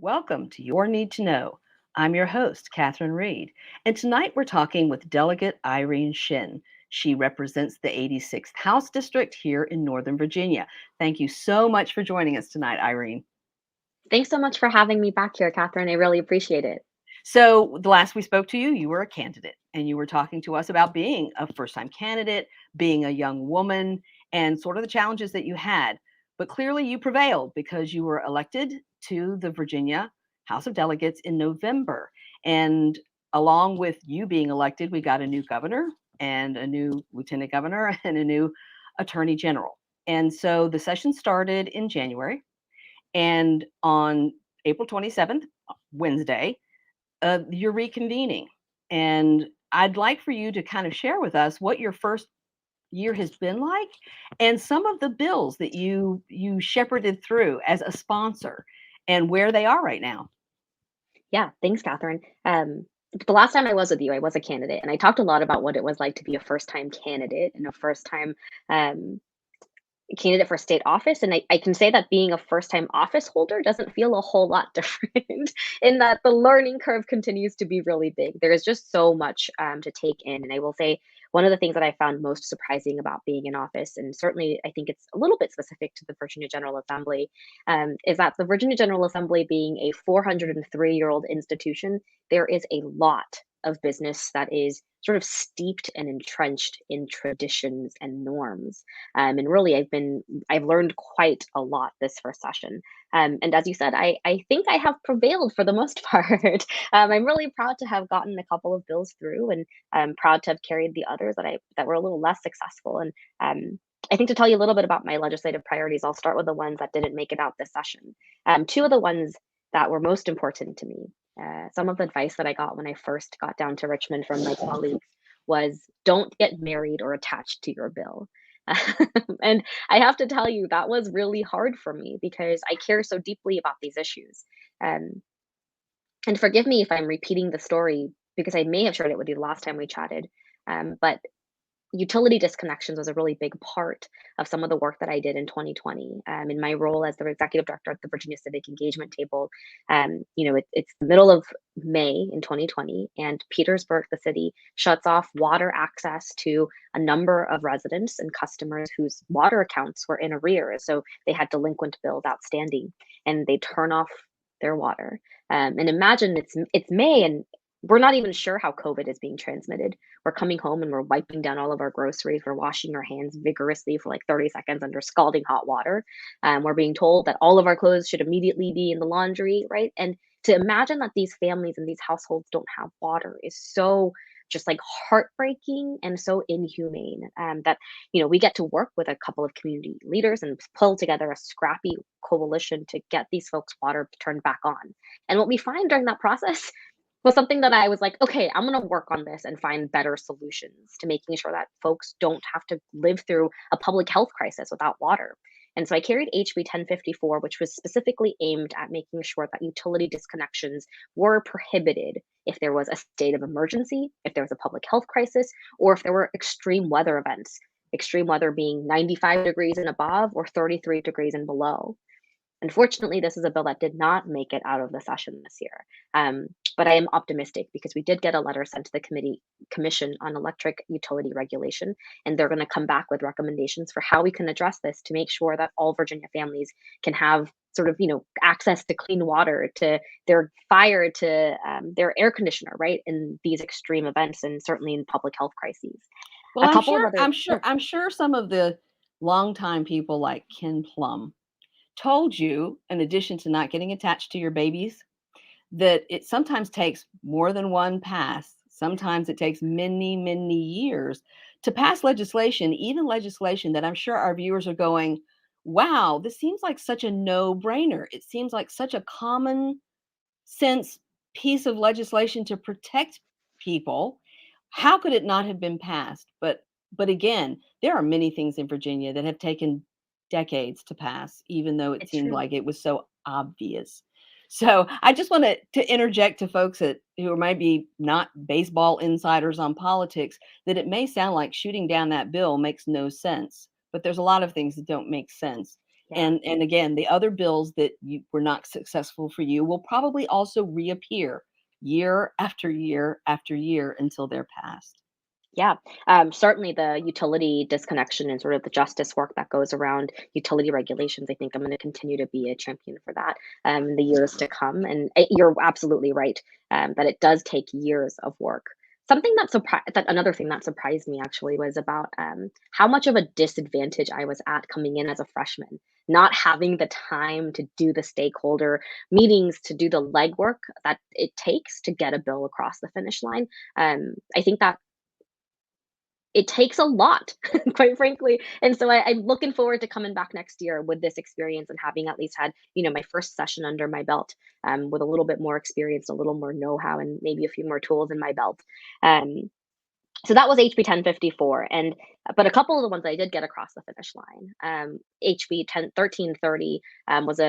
Welcome to Your Need to Know. I'm your host, Catherine Reed, and tonight we're talking with Delegate Irene Shin. She represents the 86th House District here in Northern Virginia. Thank you so much for joining us tonight, Irene. Thanks so much for having me back here, Catherine. I really appreciate it. So, the last we spoke to you, you were a candidate, and you were talking to us about being a first time candidate, being a young woman, and sort of the challenges that you had. But clearly, you prevailed because you were elected to the Virginia House of Delegates in November. And along with you being elected, we got a new governor and a new lieutenant governor and a new attorney general. And so the session started in January. And on April 27th, Wednesday, you're reconvening. And I'd like for you to kind of share with us what your first year has been like and some of the bills that you shepherded through as a sponsor and where they are right now. Yeah, thanks, Catherine. The last time I was with you, I was a candidate, and I talked a lot about what it was like to be a first-time candidate and a first-time um, candidate for state office. And I can say that being a first-time office holder doesn't feel a whole lot different in that the learning curve continues to be really big. There is just so much to take in. And I will say one of the things that I found most surprising about being in office, and certainly I think it's a little bit specific to the Virginia General Assembly, is that the Virginia General Assembly being a 403-year-old institution, there is a lot of business that is sort of steeped and entrenched in traditions and norms. And really, I've learned quite a lot this first session. And as you said, I think I have prevailed for the most part. I'm really proud to have gotten a couple of bills through, and I'm proud to have carried the others that were a little less successful. And I think to tell you a little bit about my legislative priorities, I'll start with the ones that didn't make it out this session. Two of the ones that were most important to me. Some of the advice that I got when I first got down to Richmond from my colleagues was don't get married or attached to your bill. And I have to tell you, that was really hard for me because I care so deeply about these issues. Um, and forgive me if I'm repeating the story because I may have shared it with you the last time we chatted. But utility disconnections was a really big part of some of the work that I did in 2020 in my role as the executive director at the Virginia Civic Engagement Table. It's the middle of May in 2020, and Petersburg, the city, shuts off water access to a number of residents and customers whose water accounts were in arrears. So they had delinquent bills outstanding, and they turn off their water. And imagine it's May, and we're not even sure how COVID is being transmitted. We're coming home and we're wiping down all of our groceries. We're washing our hands vigorously for like 30 seconds under scalding hot water. We're being told that all of our clothes should immediately be in the laundry, right? And to imagine that these families and these households don't have water is so just like heartbreaking and so inhumane. That we get to work with a couple of community leaders and pull together a scrappy coalition to get these folks water turned back on. And what we find during that process was something that I was like, okay, I'm going to work on this and find better solutions to making sure that folks don't have to live through a public health crisis without water. And so I carried HB 1054, which was specifically aimed at making sure that utility disconnections were prohibited if there was a state of emergency, if there was a public health crisis, or if there were extreme weather events, extreme weather being 95 degrees and above or 33 degrees and below. Unfortunately, this is a bill that did not make it out of the session this year. But I am optimistic because we did get a letter sent to the commission on electric utility regulation, and they're going to come back with recommendations for how we can address this to make sure that all Virginia families can have sort of access to clean water, to their fire, to their air conditioner, right, in these extreme events, and certainly in public health crises. Well, A I'm couple of sure, other I'm sure, I'm sure some of the longtime people like Ken Plum told you, in addition to not getting attached to your babies, that it sometimes takes more than one pass. Sometimes it takes many, many years to pass legislation, even legislation that I'm sure our viewers are going, wow, this seems like such a no brainer. It seems like such a common sense piece of legislation to protect people. How could it not have been passed? But again, there are many things in Virginia that have taken decades to pass, even though it it's seemed true. like it was so obvious. So I just want to interject to folks who might be not baseball insiders on politics that it may sound like shooting down that bill makes no sense, but there's a lot of things that don't make sense. Yeah. And again, the other bills that were not successful for you will probably also reappear year after year after year until they're passed. Yeah, certainly the utility disconnection and sort of the justice work that goes around utility regulations. I think I'm going to continue to be a champion for that in the years to come. And you're absolutely right that it does take years of work. Something that another thing that surprised me actually was about how much of a disadvantage I was at coming in as a freshman, not having the time to do the stakeholder meetings, to do the legwork that it takes to get a bill across the finish line. I think that it takes a lot, quite frankly. And so I'm looking forward to coming back next year with this experience and having at least had, my first session under my belt, with a little bit more experience, a little more know-how, and maybe a few more tools in my belt. Um, so that was HB 1054, and but a couple of the ones I did get across the finish line. HB 1330 was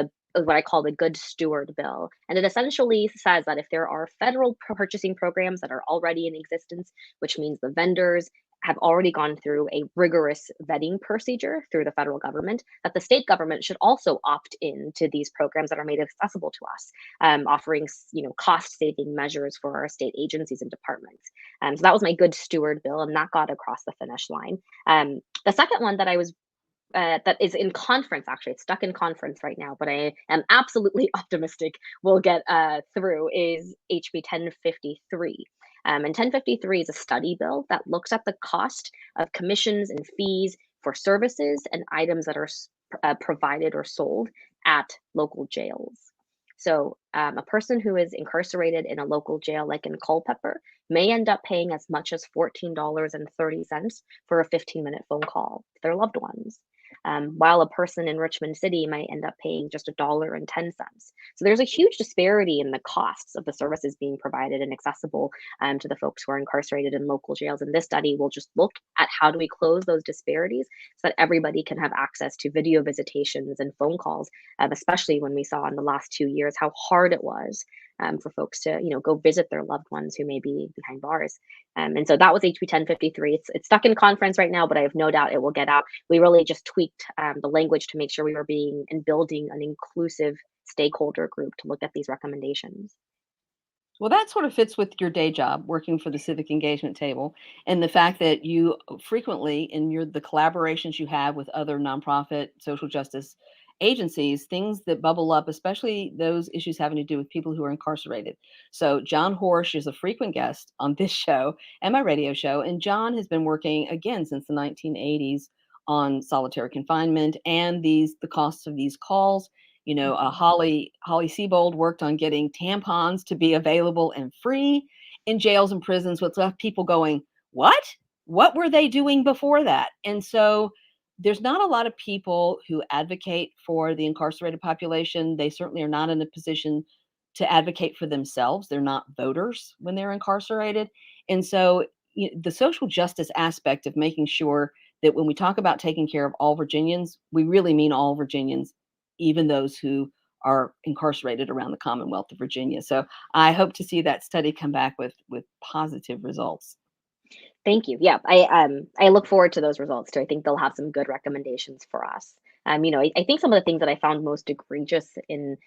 what I call the Good Steward bill, and it essentially says that if there are federal purchasing programs that are already in existence, which means the vendors have already gone through a rigorous vetting procedure through the federal government, that the state government should also opt in to these programs that are made accessible to us, offering cost saving measures for our state agencies and departments. So that was my Good Steward bill, and that got across the finish line. The second one that I was that is in conference, actually, it's stuck in conference right now, but I am absolutely optimistic we'll get through, is HB 1053. And 1053 is a study bill that looks at the cost of commissions and fees for services and items that are provided or sold at local jails. So, a person who is incarcerated in a local jail, like in Culpeper, may end up paying as much as $14.30 for a 15-minute phone call to their loved ones, while a person in Richmond City might end up paying just $1.10. So there's a huge disparity in the costs of the services being provided and accessible to the folks who are incarcerated in local jails. And this study will just look at how do we close those disparities so that everybody can have access to video visitations and phone calls, especially when we saw in the last 2 years how hard it was for folks to, go visit their loved ones who may be behind bars. And so that was HB 1053. It's stuck in conference right now, but I have no doubt it will get out. We really just tweaked the language to make sure we were being and building an inclusive stakeholder group to look at these recommendations. Well, that sort of fits with your day job, working for the civic engagement table, and the fact that you frequently, in the collaborations you have with other nonprofit social justice agencies, things that bubble up, especially those issues having to do with people who are incarcerated. So John Horsch is a frequent guest on this show and my radio show, and John has been working again since the 1980s on solitary confinement and the costs of these calls. Mhm. Holly Siebold worked on getting tampons to be available and free in jails and prisons, which left people going, "What? What were they doing before that?" And so there's not a lot of people who advocate for the incarcerated population. They certainly are not in a position to advocate for themselves. They're not voters when they're incarcerated. And so the social justice aspect of making sure that when we talk about taking care of all Virginians, we really mean all Virginians, even those who are incarcerated around the Commonwealth of Virginia. So I hope to see that study come back with positive results. Thank you. Yeah, I look forward to those results too. I think they'll have some good recommendations for us. I think some of the things that I found most egregious in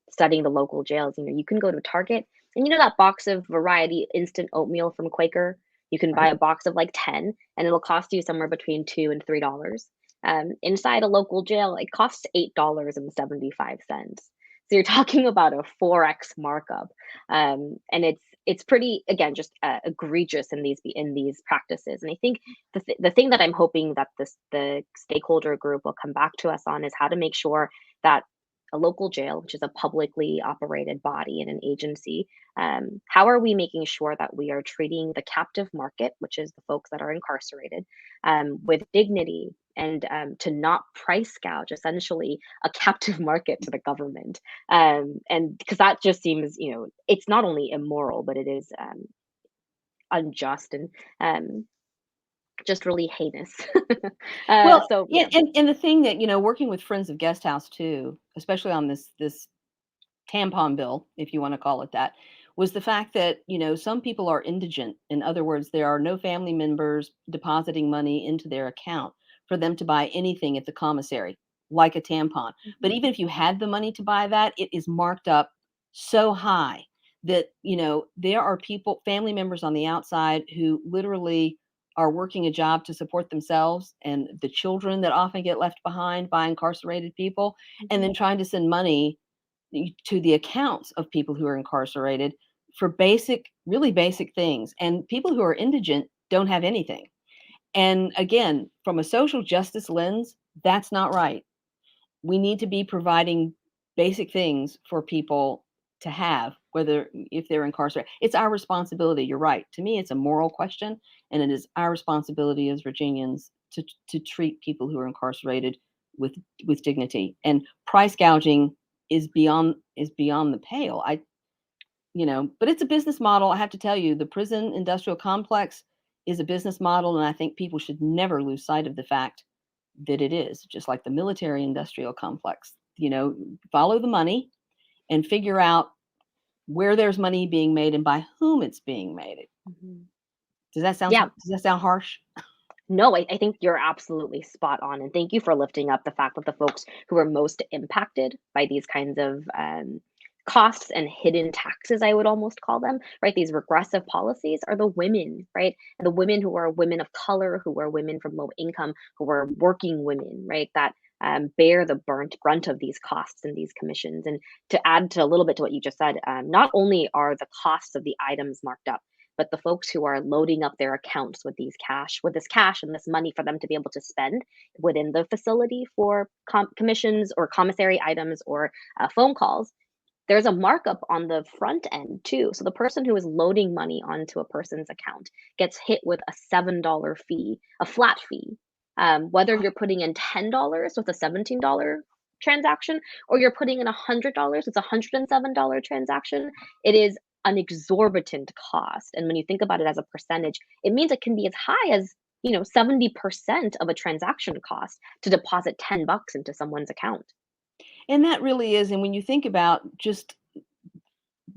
studying the local jails, you can go to Target and that box of variety instant oatmeal from Quaker. You can buy Right. a box of like 10 and it'll cost you somewhere between $2 and $3. Inside a local jail, it costs $8.75. So you're talking about a 4x markup, and it's pretty, again, just egregious in these practices. And I think the thing that I'm hoping that the stakeholder group will come back to us on is how to make sure that a local jail, which is a publicly operated body and an agency, how are we making sure that we are treating the captive market, which is the folks that are incarcerated, with dignity, and to not price gouge essentially a captive market to the government, and because that just seems, it's not only immoral, but it is unjust and just really heinous. Well, So yeah, yeah. and the thing that, working with Friends of Guest House too, especially on this tampon bill, if you want to call it that, was the fact that, some people are indigent. In other words, there are no family members depositing money into their account for them to buy anything at the commissary. like a tampon. But even if you had the money to buy that, it is marked up so high that, there are people, family members on the outside who literally are working a job to support themselves and the children that often get left behind by incarcerated people, and then trying to send money to the accounts of people who are incarcerated for really basic things. And people who are indigent don't have anything. And again, from a social justice lens, that's not right. We need to be providing basic things for people to have, whether if they're incarcerated. It's our responsibility. You're right. To me, it's a moral question, and it is our responsibility as Virginians to treat people who are incarcerated with dignity. And price gouging is beyond the pale. But it's a business model. I have to tell you, the prison industrial complex is a business model, and I think people should never lose sight of the fact that it is, just like the military industrial complex. Follow the money and figure out where there's money being made and by whom it's being made. Does that sound harsh? No, I think you're absolutely spot on. And thank you for lifting up the fact that the folks who are most impacted by these kinds of costs and hidden taxes, I would almost call them, right? These regressive policies are the women, right? And the women who are women of color, who are women from low income, who are working women, right? That bear the brunt of these costs and these commissions. And to add to a little bit to what you just said, not only are the costs of the items marked up, but the folks who are loading up their accounts with this cash and this money for them to be able to spend within the facility for commissions or commissary items or phone calls, there's a markup on the front end too. So the person who is loading money onto a person's account gets hit with a $7 fee, a flat fee. Whether you're putting in $10 with a $17 transaction, or you're putting in $100, it's a $107 transaction. It is an exorbitant cost. And when you think about it as a percentage, it means it can be as high as 70% of a transaction cost to deposit $10 into someone's account. And that really is. And when you think about just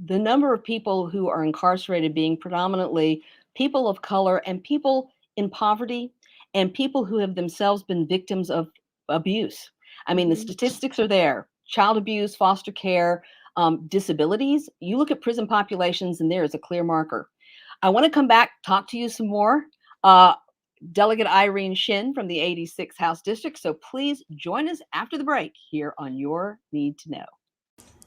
the number of people who are incarcerated being predominantly people of color and people in poverty and people who have themselves been victims of abuse. I mean, the statistics are there: child abuse, foster care, disabilities. You look at prison populations and there is a clear marker. I want to come back, talk to you some more. Delegate Irene Shin from the 86th House District. So please join us after the break here on Your Need to Know.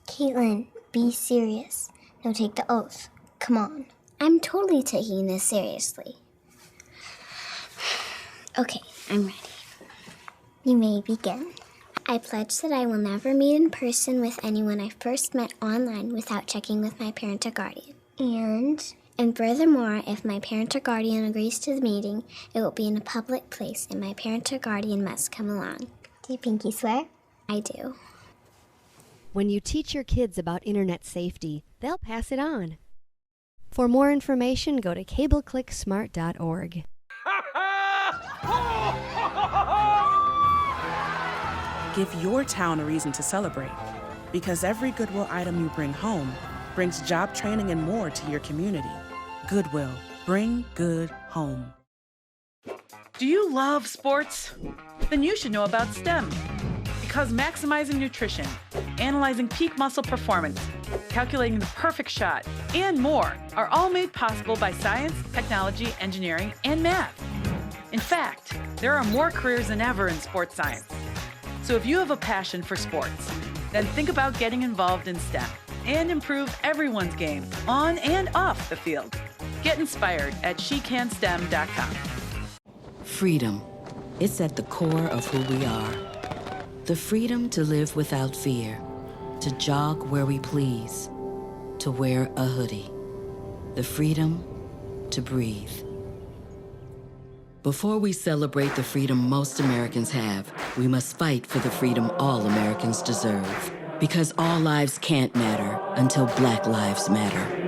Caitlin, be serious. No, take the oath. Come on. I'm totally taking this seriously. Okay, I'm ready. You may begin. I pledge that I will never meet in person with anyone I first met online without checking with my parent or guardian. And furthermore, if my parent or guardian agrees to the meeting, it will be in a public place and my parent or guardian must come along. Do you pinky swear? I do. When you teach your kids about internet safety, they'll pass it on. For more information, go to cableclicksmart.org. Give your town a reason to celebrate, because every Goodwill item you bring home brings job training and more to your community. Goodwill, bring good home. Do you love sports? Then you should know about STEM. Because maximizing nutrition, analyzing peak muscle performance, calculating the perfect shot, and more are all made possible by science, technology, engineering, and math. In fact, there are more careers than ever in sports science. So if you have a passion for sports, then think about getting involved in STEM and improve everyone's game on and off the field. Get inspired at shecanstem.com. Freedom. It's at the core of who we are. The freedom to live without fear, to jog where we please, to wear a hoodie. The freedom to breathe. Before we celebrate the freedom most Americans have, we must fight for the freedom all Americans deserve. Because all lives can't matter until Black lives matter.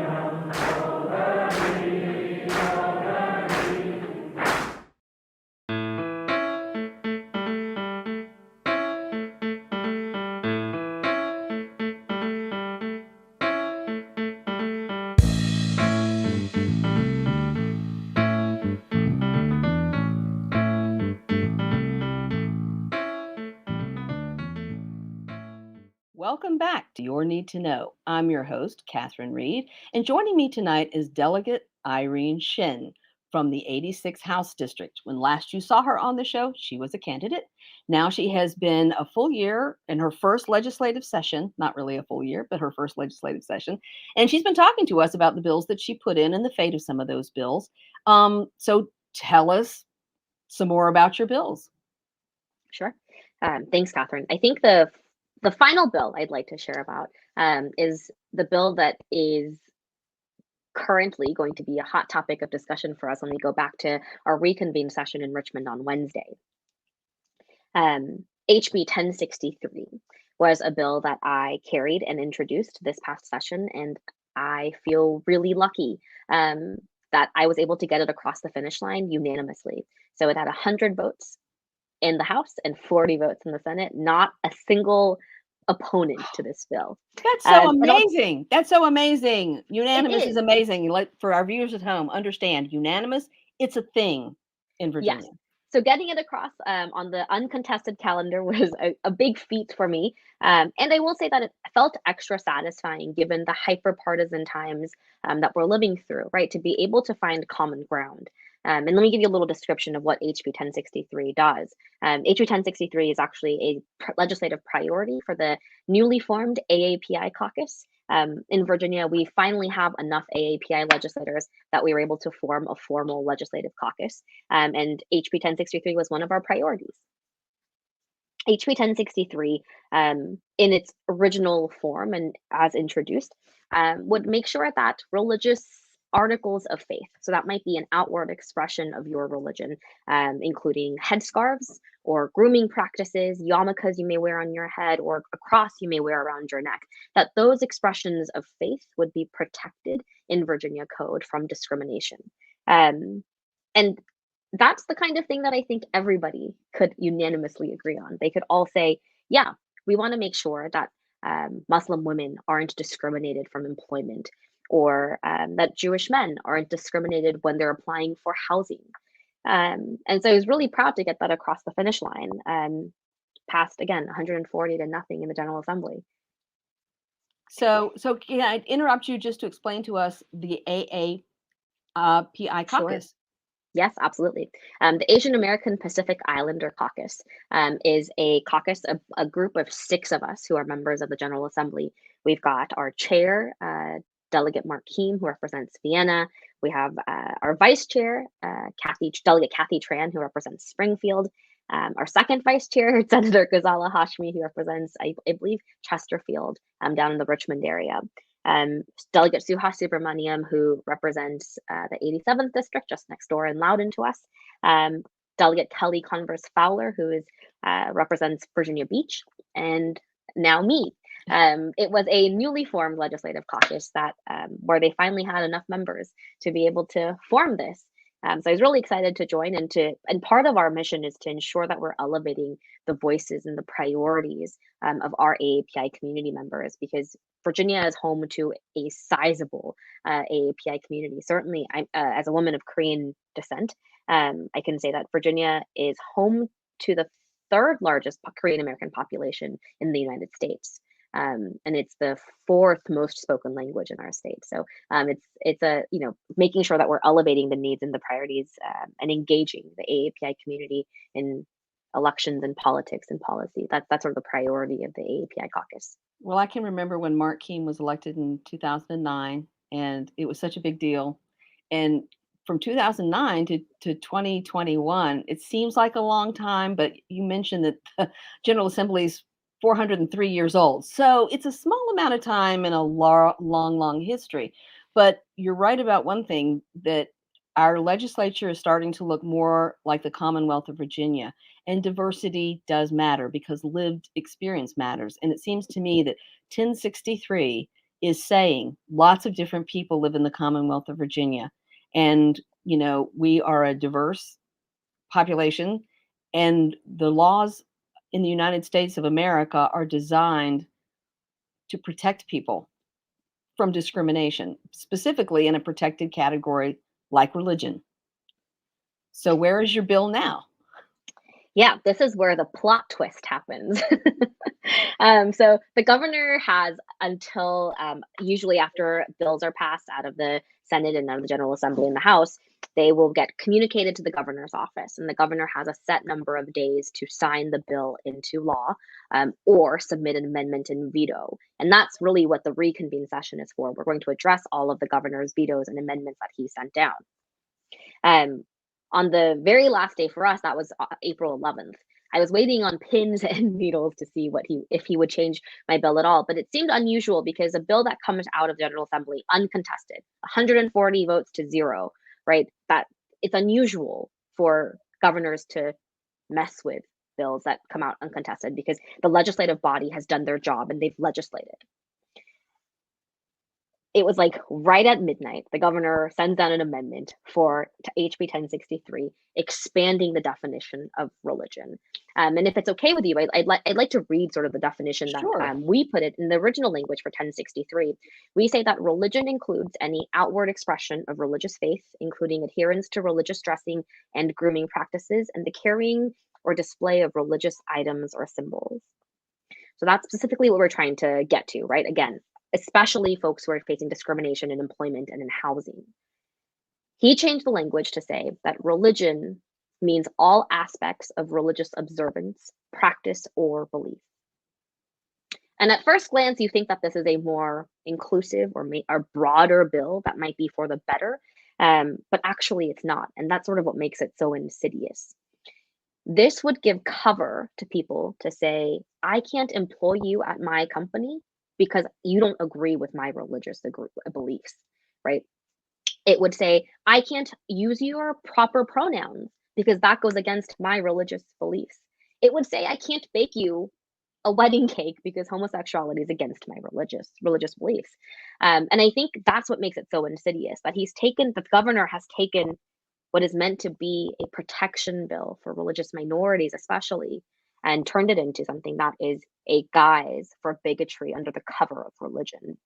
Welcome back to Your Need to Know. I'm your host, Catherine Reed, and joining me tonight is Delegate Irene Shin from the 86th House District. When last you saw her on the show, she was a candidate. Now she has been a full year in her first legislative session, not really a full year, but her first legislative session. And she's been talking to us about the bills that she put in and the fate of some of those bills. So tell us some more about your bills. Sure. Thanks, Catherine. I think the final bill I'd like to share about is the bill that is currently going to be a hot topic of discussion for us when we go back to our Reconvene session in Richmond on Wednesday. HB 1063 was a bill that I carried and introduced this past session, and I feel really lucky that I was able to get it across the finish line unanimously. So it had 100 votes in the House and 40 votes in the Senate, not a single opponent to this bill. That's so amazing. That's so amazing. Unanimous is amazing. For our viewers at home, understand unanimous, it's a thing in Virginia. Yes. So getting it across on the uncontested calendar was a big feat for me. And I will say that it felt extra satisfying given the hyper-partisan times that we're living through, right? To be able to find common ground. And let me give you a little description of what HB 1063 does. HB 1063 is actually a legislative priority for the newly formed AAPI caucus. In Virginia, we finally have enough AAPI legislators that we were able to form a formal legislative caucus. And HB 1063 was one of our priorities. HB 1063, in its original form and as introduced, would make sure that religious articles of faith, so that might be an outward expression of your religion, including headscarves or grooming practices, yarmulkes you may wear on your head, or a cross you may wear around your neck, that those expressions of faith would be protected in Virginia code from discrimination. And that's the kind of thing that I think everybody could unanimously agree on. They could all say, yeah, we want to make sure that Muslim women aren't discriminated from employment, or that Jewish men aren't discriminated when they're applying for housing. And so I was really proud to get that across the finish line, passed, again, 140 to nothing in the General Assembly. So can I interrupt you just to explain to us the AAPI caucus? Sure. Yes, absolutely. The Asian American Pacific Islander Caucus is a caucus, a group of 6 of us who are members of the General Assembly. We've got our chair, Delegate Mark Keem, who represents Vienna. We have our vice chair, Delegate Kathy Tran, who represents Springfield. Our second vice chair, Senator Ghazala Hashmi, who represents, I believe, Chesterfield, down in the Richmond area. Delegate Suha Subramaniam, who represents the 87th district, just next door in Loudoun to us. Delegate Kelly Converse Fowler, who represents Virginia Beach, and now me. It was a newly formed legislative caucus that where they finally had enough members to be able to form this. So I was really excited to join, and part of our mission is to ensure that we're elevating the voices and the priorities of our AAPI community members, because Virginia is home to a sizable AAPI community. Certainly, as a woman of Korean descent, I can say that Virginia is home to the 3rd largest Korean American population in the United States. And it's the 4th most spoken language in our state. So it's making sure that we're elevating the needs and the priorities and engaging the AAPI community in elections and politics and policy. That's sort of the priority of the AAPI caucus. Well, I can remember when Mark Keem was elected in 2009, and it was such a big deal. And from 2009 to 2021, it seems like a long time, but you mentioned that the General Assembly's 403 years old. So it's a small amount of time in a long history. But you're right about one thing, that our legislature is starting to look more like the Commonwealth of Virginia. And diversity does matter because lived experience matters. And it seems to me that 1063 is saying lots of different people live in the Commonwealth of Virginia. And, we are a diverse population, and the laws in the United States of America are designed to protect people from discrimination, specifically in a protected category like religion. So where is your bill now? Yeah, this is where the plot twist happens. So the governor has until usually after bills are passed out of the Senate and out of the General Assembly in the House, they will get communicated to the governor's office, and the governor has a set number of days to sign the bill into law or submit an amendment and veto. And that's really what the reconvene session is for. We're going to address all of the governor's vetoes and amendments that he sent down. On the very last day for us, that was April 11th. I was waiting on pins and needles to see if he would change my bill at all, but it seemed unusual because a bill that comes out of the General Assembly uncontested, 140 votes to 0, right? That it's unusual for governors to mess with bills that come out uncontested because the legislative body has done their job and they've legislated. It was like right at midnight, the governor sends down an amendment for HB 1063, expanding the definition of religion. And if it's okay with you, I'd like to read sort of the definition Sure. that we put it in the original language for 1063. We say that religion includes any outward expression of religious faith, including adherence to religious dressing and grooming practices, and the carrying or display of religious items or symbols. So that's specifically what we're trying to get to, right? Again, especially folks who are facing discrimination in employment and in housing. He changed the language to say that religion means all aspects of religious observance, practice, or belief. And at first glance, you think that this is a more inclusive or broader bill that might be for the better, but actually it's not. And that's sort of what makes it so insidious. This would give cover to people to say, I can't employ you at my company because you don't agree with my religious beliefs, right? It would say, I can't use your proper pronouns because that goes against my religious beliefs. It would say, I can't bake you a wedding cake because homosexuality is against my religious beliefs. And I think that's what makes it so insidious, that the governor has taken what is meant to be a protection bill for religious minorities, especially, and turned it into something that is a guise for bigotry under the cover of religion.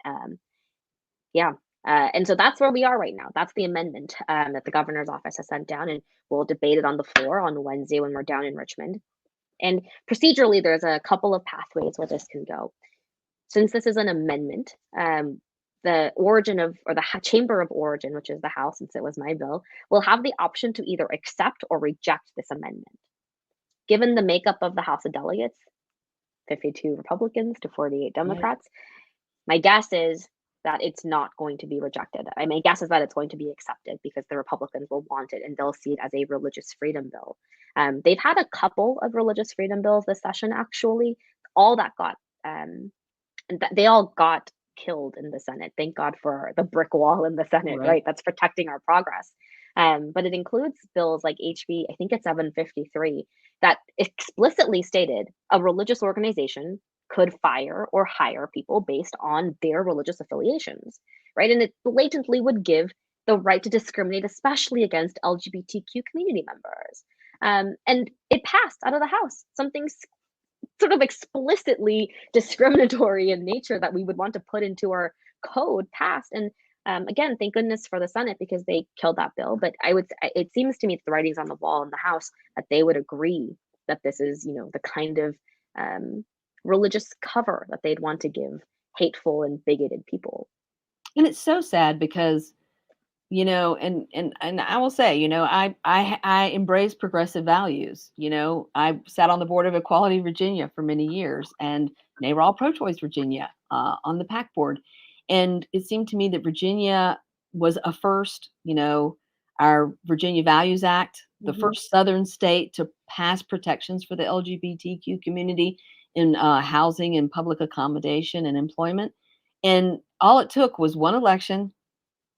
And so that's where we are right now. That's the amendment that the governor's office has sent down, and we'll debate it on the floor on Wednesday when we're down in Richmond. And procedurally, there's a couple of pathways where this can go. Since this is an amendment, the Chamber of Origin, which is the House, since it was my bill, will have the option to either accept or reject this amendment. Given the makeup of the House of Delegates, 52 Republicans to 48 Democrats, my guess is that it's not going to be rejected. My guess is that it's going to be accepted because the Republicans will want it and they'll see it as a religious freedom bill. They've had a couple of religious freedom bills this session, actually. They all got killed in the Senate. Thank God for the brick wall in the Senate, right? That's protecting our progress. But it includes bills like HB, I think it's 753, that explicitly stated a religious organization could fire or hire people based on their religious affiliations, right? And it blatantly would give the right to discriminate, especially against LGBTQ community members. And it passed out of the House, something sort of explicitly discriminatory in nature that we would want to put into our code passed. And again, thank goodness for the Senate because they killed that bill. But it seems to me that the writing's on the wall in the House that they would agree that this is, the kind of religious cover that they'd want to give hateful and bigoted people. And it's so sad because, and I will say, I embrace progressive values. I sat on the board of Equality Virginia for many years and NARAL Pro-Choice Virginia on the PAC board. And it seemed to me that Virginia was a first, our Virginia Values Act, the first Southern state to pass protections for the LGBTQ community in housing and public accommodation and employment. And all it took was one election,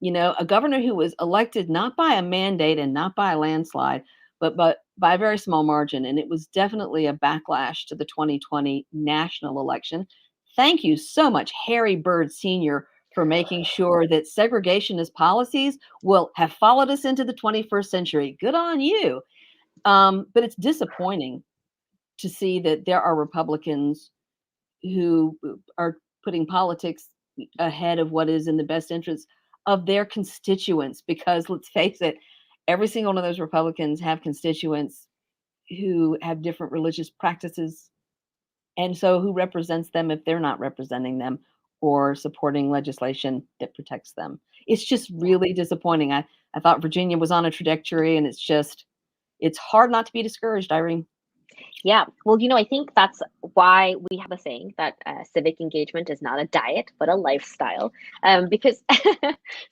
a governor who was elected not by a mandate and not by a landslide, but by a very small margin. And it was definitely a backlash to the 2020 national election. Thank you so much, Harry Byrd Sr., for making sure that segregationist policies will have followed us into the 21st century. Good on you. But it's disappointing to see that there are Republicans who are putting politics ahead of what is in the best interest of their constituents, because let's face it, every single one of those Republicans have constituents who have different religious practices And so who represents them if they're not representing them or supporting legislation that protects them? It's just really disappointing. I thought Virginia was on a trajectory, and it's hard not to be discouraged, Irene. Yeah, well, I think that's why we have a saying that civic engagement is not a diet, but a lifestyle. Because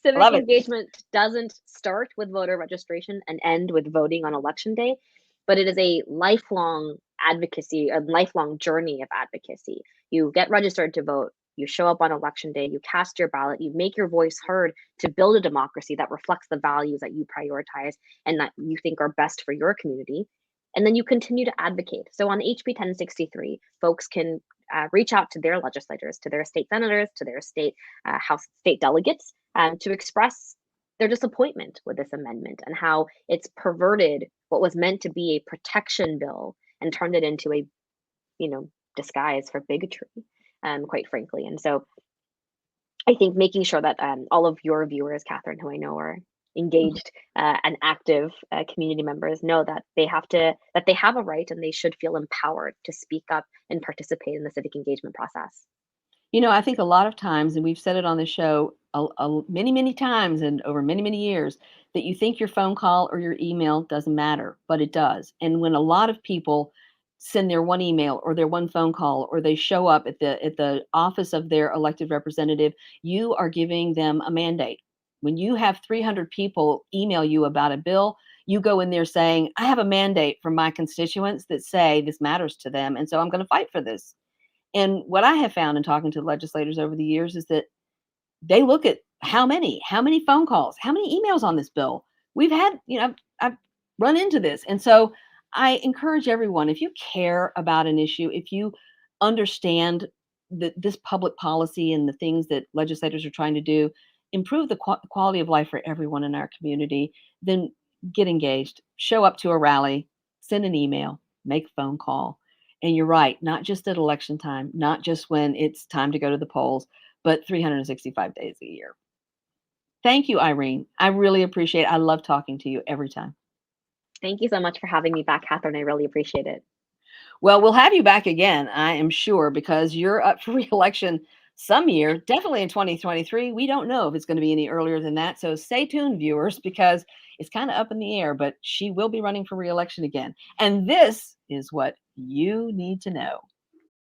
civic Love it. engagement doesn't start with voter registration and end with voting on election day, but it is a lifelong advocacy, a lifelong journey of advocacy. You get registered to vote, you show up on election day, you cast your ballot, you make your voice heard to build a democracy that reflects the values that you prioritize and that you think are best for your community. And then you continue to advocate. So on HB 1063, folks can reach out to their legislators, to their state senators, to their state state delegates to express their disappointment with this amendment and how it's perverted what was meant to be a protection bill and turned it into a, disguise for bigotry, quite frankly. And so I think making sure that all of your viewers, Catherine, who I know are engaged and active community members, know that they have a right and they should feel empowered to speak up and participate in the civic engagement process. I think a lot of times, and we've said it on the show many, many times and over many, many years, that you think your phone call or your email doesn't matter, but it does. And when a lot of people send their one email or their one phone call, or they show up at the office of their elected representative, you are giving them a mandate. When you have 300 people email you about a bill, you go in there saying, I have a mandate from my constituents that say this matters to them, and so I'm going to fight for this. And what I have found in talking to legislators over the years is that they look at how many phone calls, how many emails on this bill we've had. I've run into this. And so I encourage everyone, if you care about an issue, if you understand this public policy and the things that legislators are trying to do, improve the quality of life for everyone in our community, then get engaged, show up to a rally, send an email, make a phone call. And you're right, not just at election time, not just when it's time to go to the polls, but 365 days a year. Thank you, Irene. I really appreciate it. I love talking to you every time. Thank you so much for having me back, Catherine. I really appreciate it. Well, we'll have you back again, I am sure, because you're up for re-election some year, definitely in 2023. We don't know if it's going to be any earlier than that. So stay tuned, viewers, because it's kind of up in the air, but she will be running for re-election again. And this is what you need to know.